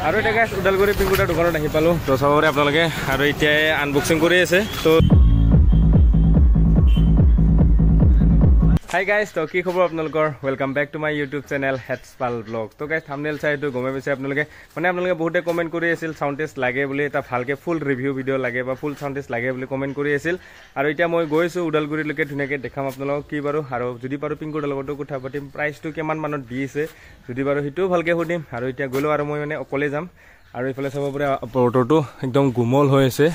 আৰু এটা গাইছ উদালগুৰি পিংকুটাৰ দোকানত আহি পালোঁ তো চাবৰে আপোনালোকে আৰু এতিয়া আনবক্সিং কৰি আছে তো হাই গাইজ তো কি খবৰ আপোনালোকৰ welcome back to my YouTube channel হেডছপাল ব্লগ তো গাইজ থাম্বনেল চাই তো গমে পাইছে আপোনালোকে আপোনালোকে বহুতে কমেন্ট কৰি আছিল সাউন্ড টেষ্ট লাগে বুলি এটা ভালকে ফুল ৰিভিউ ভিডিঅ' লাগে বা ফুল সাউন্ড টেষ্ট লাগে বুলি কমেন্ট কৰি আছিল আৰু এতিয়া মই গৈছো উদালগুৰিলৈকে ধুনীয়াকৈ দেখাম আপোনালোকক কি বাৰু আৰু যদি বাৰু পিংকুটাৰ লগতো কথা পাতিম প্ৰাইচটো কিমান মানত দিছে যদি বাৰু সেইটোও ভালকৈ সুধিম আৰু এতিয়া গ'লো আৰু মই মানে অকলে যাম আৰু ইফালে চাব পাৰে বতৰটো একদম গুমল হৈ আছে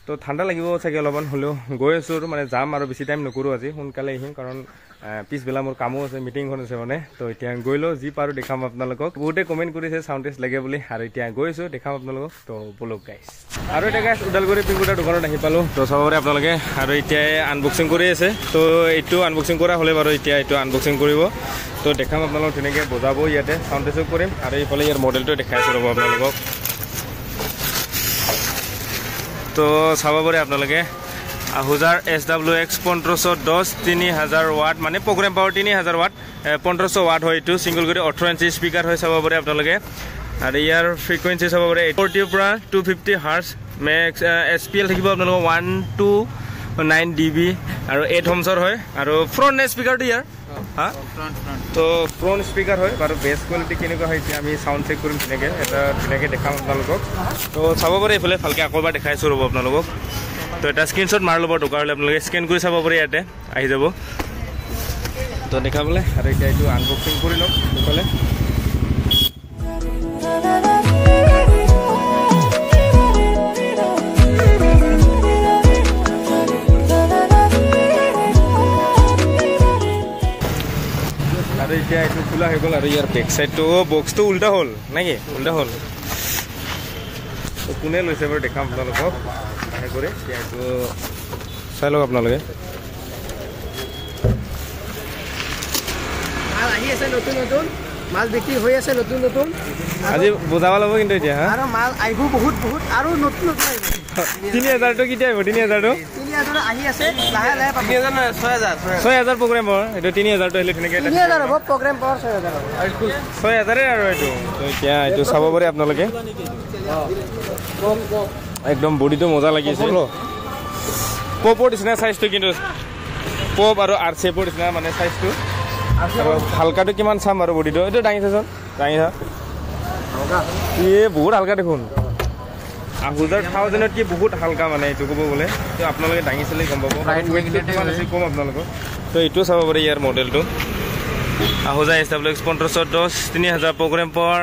তো ঠাণ্ডা লাগিব চাগে অলপমান হ'লেও গৈ আছোঁ আৰু মানে যাম আৰু বেছি টাইম নকৰোঁ আজি সোনকালে আহিম কাৰণ পিছবেলা মোৰ কামো আছে মিটিংখন আছে মানে তো এতিয়া গৈ লওঁ যি পাৰোঁ দেখাম আপোনালোকক বহুতে কমেণ্ট কৰিছে সাউণ্ড টেষ্ট লাগে বুলি আৰু এতিয়া গৈছোঁ দেখাম আপোনালোকক তো বলক গাইছ আৰু এতিয়া গাইছ উদালগুৰি পিংকুটাৰ দোকানত আহি পালোঁ তো চাব পাৰে আপোনালোকে আৰু এতিয়া আনবক্সিং কৰি আছে তো এইটো আনবক্সিং কৰা হ'লে বাৰু এতিয়া এইটো আনবক্সিং কৰিব তো দেখাম আপোনালোকক ধুনীয়াকৈ বজাব ইয়াতে সাউণ্ড টেষ্টো কৰিম আৰু এইফালে ইয়াৰ মডেলটো দেখাই আছোঁ ৰ'ব আপোনালোকক তো চাব পাৰে আপোনালোকে আহুজাৰ SWX 1510 3000 ৱাট মানে প্ৰগ্ৰেম পাৱাৰ 3000 ৱাট 1500 ৱাট হয় এইটো সিঙ্গল কৰি 18 ইঞ্চি স্পিকাৰ হয় চাব পাৰে আপোনালোকে আৰু ইয়াৰ ফ্ৰিকুৱেঞ্চি চাব পাৰে 40 পৰা 250 হাৰ্জ মেক্স SPL থাকিব আপোনালোকৰ 129 dB আৰু 8 ohmsৰ হয় আৰু ফ্ৰণ্ট স্পিকাৰটো ইয়াৰ হা তো ফ্ৰণ্ট স্পিকাৰ হয় বাৰু বেছ কোৱালিটি কেনেকুৱা হৈছে আমি সাউণ্ড চেক কৰিম ধুনীয়াকৈ এটা ধুনীয়াকৈ দেখাম আপোনালোকক তো চাব পাৰে এইফালে ভালকৈ আকৌ এবাৰ দেখাইছোঁ ৰ'ব আপোনালোকক তো এটা স্ক্ৰীনশ্বট মাৰি ল'ব দৰকাৰ হ'লে আপোনালোকে স্কেন কৰি চাব পাৰে ইয়াতে আহি যাব তো দেখাবলৈ আৰু এতিয়া এইটো আনবক্সিং কৰি লওক এইফালে আৰু এতিয়া এইটো খোলা হৈ গ'ল আৰু ইয়াৰ বেক চাইডটো বক্সটো উল্টা হ'ল নেকি উল্টা হ'ল কোনে লৈছে বাৰু দেখাম আপোনালোকক আহে কৰি এতিয়া এইটো চাই লওক আপোনালোকে মাল আহি আছে নতুন নতুন মাল বিক্ৰী হৈ আছে নতুন নতুন আজি বুজাব ল'ব কিন্তু এতিয়া আৰু মাল আহিব বহুত বহুত আৰু নতুন নতুন আহিব 3000টো কেতিয়া আহিব 3000টো আহি আছে লাহে লাহে 6000 প্ৰগ্ৰেমৰ এইটো 3000টো আহিলে ধুনীয়াকৈ 3000 হ'ব প্ৰগ্ৰেম পাৱাৰ 6000 আৰু এইটো এতিয়া এইটো চাব পাৰে আপোনালোকে একদম বডিটো মজা লাগিছে পপৰ নিচিনা চাইজটো কিন্তু পপ আৰু আৰ চেপৰ নিচিনা মানে চাইজটো আৰু হালকাটো কিমান চাম আৰু বডিটো এইটো দাঙিছেচোন দাঙিছা বহুত হালকা দেখোন আহুজাৰ 1000ত কি বহুত হালকা মানে এইটো ক'ব গ'লে তো আপোনালোকে দাঙিছিলে গম পাব কিমান আছে কম আপোনালোকক তো এইটো চাব পাৰে ইয়াৰ মডেলটো আহুজাৰ SWX 1510 3000 প্ৰগ্ৰেম পাৱাৰ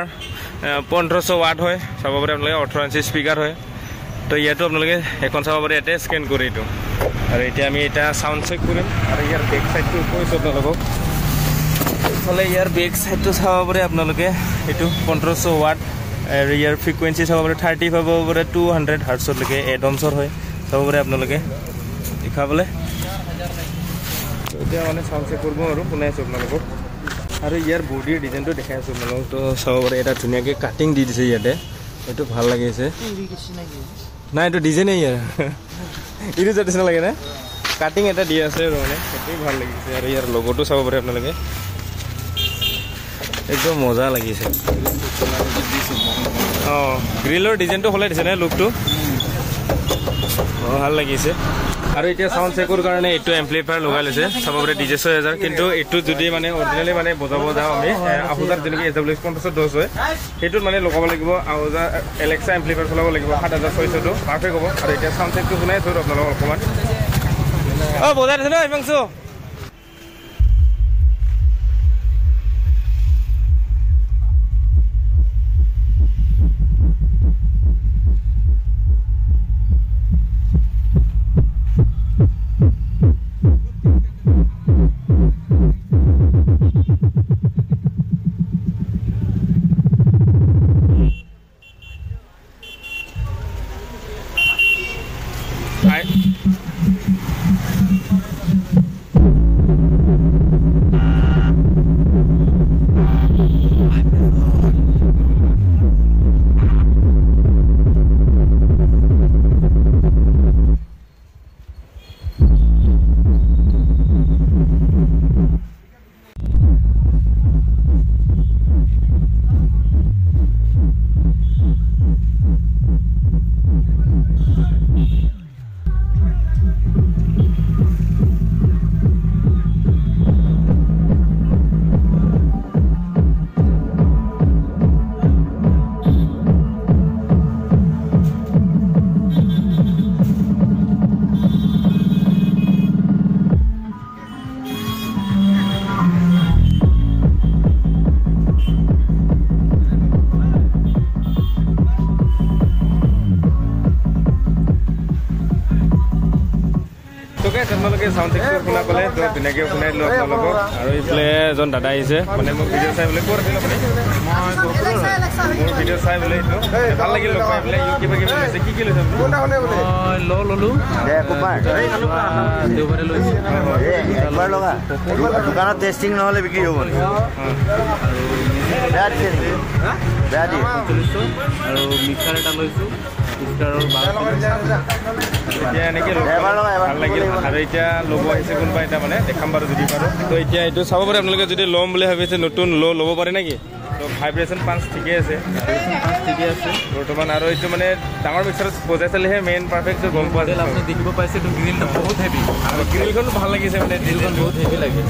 1500 ৱাট হয় চাব পাৰে আপোনালোকে 18 ইঞ্চি স্পিকাৰ হয় তো ইয়াতো আপোনালোকে এখন চাব পাৰে ইয়াতে স্কেন কৰি এইটো আৰু এতিয়া আমি এটা সাউণ্ড চেক কৰিম আৰু ইয়াৰ বেক চাইডটো কৈছোঁ আপোনালোকক এইফালে ইয়াৰ বেক চাইডটো চাব পাৰে আপোনালোকে এইটো 1500 ৱাট আৰু ইয়াৰ ফ্ৰিকুৱেঞ্চি চাব পাৰে 30 পাব পাৰে 200 হাৰ্টছলৈকে 8 ohmsৰ হয় চাব পাৰে আপোনালোকে দেখাবলৈ এতিয়া মানে সাউণ্ড চেক কৰিব আৰু শুনাই আছোঁ আপোনালোকক আৰু ইয়াৰ বডিৰ ডিজাইনটো দেখাই আছোঁ আপোনালোকক তো চাব পাৰে এটা ধুনীয়াকৈ কাটিং দি দিছে ইয়াতে এইটো ভাল লাগিছে নাই এইটো ডিজাইনেই ইয়াৰ এইটো যা নিচিনা লাগে নে কাটিং এটা দি আছে আৰু মানে সেইটোৱে ভাল লাগিছে আৰু ইয়াৰ লগতো চাব পাৰে আপোনালোকে একদম মজা লাগিছে অঁ গ্ৰিলৰ ডিজাইনটো সলাই দিছে নে লুকটো ভাল লাগিছে আৰু এতিয়া সাউণ্ড চেকৰ কাৰণে এইটো এম্প্লিফায়াৰ লগাই লৈছে চাব পাৰে DJ 6000 কিন্তু এইটো যদি মানে অৰিজিনেলি মানে বজাব যাওঁ আমি আহুজাৰ যেনেকৈ SWX 1510 হয় সেইটোত মানে লগাব লাগিব আহুজাৰ এলেক্সা এম্প্লিফায়াৰ চলাব লাগিব 7600টো পাৰফেক্ট হ'ব আৰু এতিয়া সাউণ্ড চেকটো শুনাই আছোঁ আপোনালোকক অকণমান বজাই আছে ন হিমাংশু গাইছ আপোনালোকে চাউণ্ড চেকটো শুনা পালে তো ধুনীয়াকৈ শুনাই দিলোঁ আপোনালোকক আৰু এইফালে এজন দাদা আহিছে মানে মোক ভিডিঅ' চাই বোলে ক'ত আছিল আপুনি মোৰ ভিডিঅ' চাই বোলে এইটো ভাল লাগিল লগ পাই বোলে কিবা কিবি লৈছে কি লৈছে ল'লোঁ দেওবাৰে লৈছোঁ দোকানত টেষ্টিং নহ'লে বিক্ৰী হ'ব নেকি বেয়া দিছে নেকি বেয়া দিয়ে আৰু মিক্সাৰ এটা লৈছোঁ এতিয়া এনেকৈ ভাল লাগিল আৰু এতিয়া ল'ব আহিছে কোনোবা এটা মানে দেখাম বাৰু যদি পাৰোঁ তো এতিয়া এইটো চাব পাৰে আপোনালোকে যদি ল'ম বুলি ভাবিছে নতুন ল'ব পাৰে নেকি তো ভাইব্ৰেশ্যন পাঞ্চ ঠিকে আছে বৰ্তমান আৰু এইটো মানে ডাঙৰ মিক্সাৰত বজাই চালেহে মেইন পাৰফেক্ট গম পোৱা যায় আপুনি দেখিব পাইছে তো গ্ৰিলটো বহুত হেভি আৰু গ্ৰিলখন ভাল লাগিছে মানে গ্ৰিলখন বহুত হেভি লাগে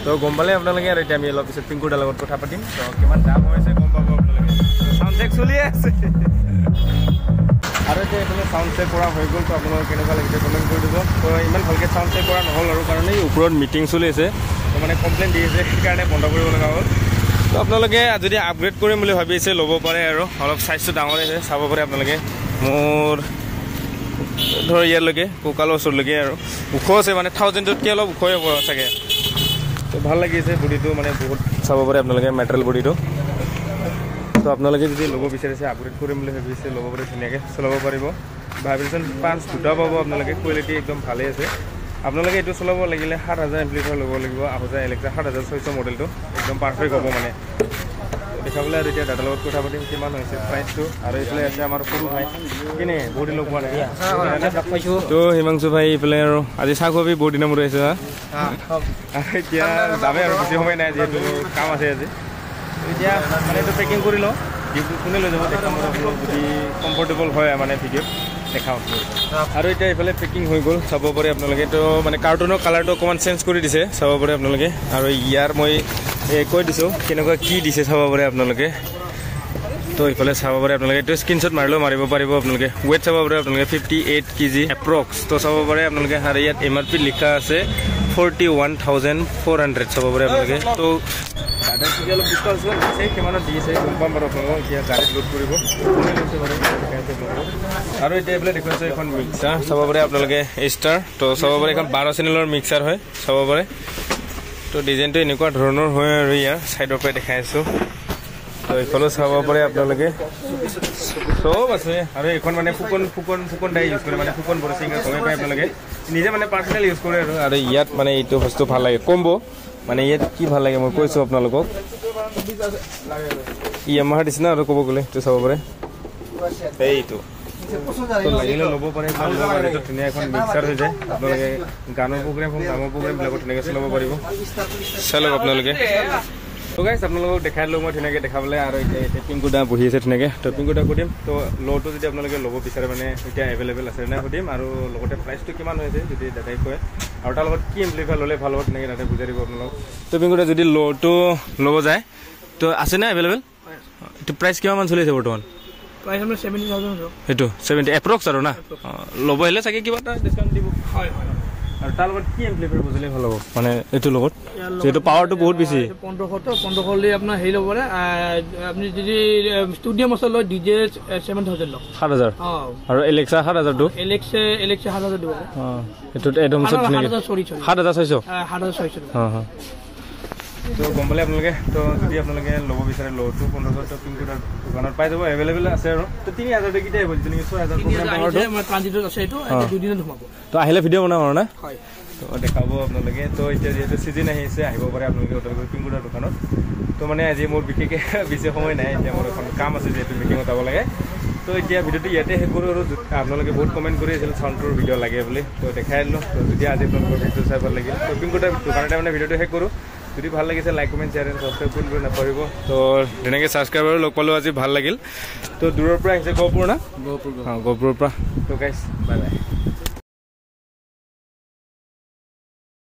তো গম পালে আপোনালোকে আৰু এতিয়া আমি অলপ পিছত পিংকুদাৰ লগত কথা পাতিম তো কিমান দাম হৈছে গম পাব আপোনালোকে চাউণ্ড চেক চলি আছে আৰু এতিয়া এইফালে চাউণ্ড চেক কৰা হৈ গ'ল তো আপোনালোকে কেনেকুৱা লাগিছে কমেণ্ট কৰি দিব তো ইমান ভালকৈ চাউণ্ড চেক কৰা নহ'ল আৰু কাৰণ এই ওপৰত মিটিং চলি আছে তো মানে কমপ্লেইন দি আছে সেইকাৰণে বন্ধ কৰিব লগা হ'ল তো আপোনালোকে যদি আপগ্ৰেড কৰিম বুলি ভাবিছে ল'ব পাৰে আৰু অলপ চাইজটো ডাঙৰ আছে চাব পাৰে আপোনালোকে মোৰ ধৰ ইয়ালৈকে কঁকালৰ ওচৰলৈকে আৰু ওখ আছে মানে 1000তকৈ অলপ ওখই হ'ব চাগে তো ভাল লাগিছে বডিটো মানে বহুত চাব পাৰে আপোনালোকে মেটেৰিয়েল বডিটো তো আপোনালোকে যদি ল'ব বিচাৰিছে আপগ্ৰেড কৰিম বুলি ভাবিছে ল'ব পাৰে ধুনীয়াকৈ চলাব পাৰিব ভাইব্ৰেশ্যন পাঞ্চ দুটা পাব আপোনালোকে কোৱালিটি একদম ভালেই আছে আপোনালোকে এইটো চলাব লাগিলে 7000 এম্প্লিফায়াৰ ল'ব লাগিব আহোজা এলেক্সা 7600 মডেলটো একদম পাৰফেক্ট হ'ব মানে দেখাবলৈ আৰু এতিয়া দাদাৰ লগত কথা পাতিম কিমান হৈছে প্ৰাইচটো আৰু এইফালে আছে আমাৰ সৰু ভাই কিনে বহুত দিন লগ পোৱা নাই তো হিমাংশু ভাই এইফালে আৰু আজি চাহ খোৱাবি বহুত দিনৰ মূৰত আহিছে আৰু এতিয়া যামেই আৰু বেছি সময় নাই যিহেতু কাম আছে আজি এতিয়া মানে এইটো পেকিং কৰি লওঁ কোনে লৈ যাব দেখাম যদি কমফৰ্টেবল হয় মানে ভিডিঅ'ত দেখাওঁ আৰু এতিয়া এইফালে পেকিং হৈ গ'ল চাব পাৰে আপোনালোকে তো মানে কাৰ্টুনৰ কালাৰটো অকণমান চেঞ্জ কৰি দিছে চাব পাৰে আপোনালোকে আৰু ইয়াৰ মই কৈ দিছোঁ কেনেকুৱা কি দিছে চাব পাৰে আপোনালোকে তো এইফালে চাব পাৰে আপোনালোকে এইটো স্ক্ৰীনশ্বট মাৰিলেও মাৰিব পাৰিব আপোনালোকে ৱেইট চাব পাৰে আপোনালোকে 58 kg এপ্ৰক্স তো চাব পাৰে আপোনালোকে আৰু ইয়াত MRP লিখা আছে 41,400 চাব পাৰে আপোনালোকে তো দাদাই যদি অলপ ডিছকাউণ্ট দিছে কিমানত দিছে গম পাম বাৰু আপোনালোকক এতিয়া গাড়ীত লোড কৰিব আৰু এতিয়া এইফালে দেখুৱাইছে এখন মিক্সাৰ চাব পাৰে আপোনালোকে ষ্টাৰ তো চাব পাৰে এখন 12 চেনেলৰ মিক্সাৰ হয় চাব পাৰে তো ডিজাইনটো এনেকুৱা ধৰণৰ হয় আৰু ইয়াৰ ছাইডৰ পৰা দেখাই আছোঁ তো এইখনো চাব পাৰে আপোনালোকে চব আছে আৰু এইখন মানে ফুকন ডাই ইউজ কৰে মানে ফুকন বড়ো চিংগাৰ গমে পায় আপোনালোকে নিজে মানে পাৰ্চনেল ইউজ কৰে আৰু ইয়াত মানে এইটো বস্তু ভাল লাগে কম্বো মানে ইয়াত কি ভাল লাগে মই কৈছোঁ আপোনালোকক ইয়ামাহাৰ নিচিনা আৰু ক'ব গ'লে এইটো চাব পাৰে এইটো লাগিলে ল'ব পাৰে ধুনীয়া এখন মিক্সাৰ হৈ যায় আপোনালোকে গানৰ প্ৰগ্ৰেম হওক ডাঙৰ প্ৰগ্ৰেমবিলাকো ধুনীয়াকৈ চলাব পাৰিব চাই লওক আপোনালোকে তো গাইছ আপোনালোকক দেখাই দিলোঁ মই ধুনীয়াকৈ দেখাবলৈ আৰু এতিয়া পিংকুদা বহি আছে ধুনীয়াকৈ তো পিংকুদা সুধিম তো ল'টো যদি আপোনালোকে ল'ব বিচাৰে মানে এতিয়া এভেইলেবল আছে নে সুধিম আৰু লগতে প্ৰাইচটো কিমান হৈছে যদি দাদাই কয় আৰু তাৰ লগত কি এম্প্লিফায়াৰ ল'লে ভাল হ'ব তেনেকৈ দাদাই বুজাই দিব আপোনালোকক তো পিংকুদা যদি ল'টো ল'ব যায় তো আছেনে এভেইলেবল এইটো প্ৰাইচ কিমান চলি আছে বৰ্তমান প্ৰাইচ আপোনাৰ 70,000 সেইটো 70 এপ্ৰক্স আৰু না ল'ব আহিলে চাগে কিবা এটা ডিছকাউণ্ট দিব হয় আৰু তাৰ লগত কি এম্প্লিফায়াৰ বুজিলে ভাল হ'ব মানে এইটোৰ লগত যিহেতু পাৱাৰটো বহুত বেছি 1500 আপোনাৰ হেৰি ল'ব পাৰে আপুনি যদি ষ্টুডিঅ' মছল লয় DJ 7000 লওক 7000 আৰু এলেক্সা 7000টো এলেক্সা 7000 দিব এইটোত একদম 7600 তো গম পালে আপোনালোকে তো যদি আপোনালোকে ল'ব বিচাৰে ল'টো 1500 পিংকুদাৰ দোকানত পাই যাব এভেইলেবল আছে আৰু তো 3000 টকাতে হ'ব যেনেকৈ 6000 ট্ৰানজিটত আছে এইটো দুদিনত সোমাব তো আহিলে ভিডিঅ' বনাম আৰু না হয় তো দেখাব আপোনালোকে তো এতিয়া যিহেতু চিজন আহিছে আহিব পাৰে আপোনালোকে ওদালগুৰি পিংকুদাৰ দোকানত তো মানে আজি মোৰ বিশেষকৈ বেছি সময় নাই এতিয়া মোৰ এখন কাম আছে যিহেতু মিটিঙত যাব লাগে তো এতিয়া ভিডিঅ'টো ইয়াতে শেষ কৰোঁ আৰু আপোনালোকে বহুত কমেণ্ট কৰি আছিল চাউণ্ডটোৰ ভিডিঅ' লাগে বুলি তো দেখাই দিলোঁ তো যদি আজি আপোনালোকৰ ভিডিঅ' চাই ভাল লাগিল তো পিংকুদাৰ দোকানতে মানে ভিডিঅ'টো শেষ কৰোঁ যদি ভাল লাগিছে like comment share and subscribe কৰিব নাপাহৰিব তো ধুনীয়াকৈ ছাবস্ক্ৰাইবাৰো লগ পালোঁ আজি ভাল লাগিল তো দূৰৰ পৰা আহিছে গহপুৰ না গহপুৰৰ পৰা তো গাইছ বাই বাই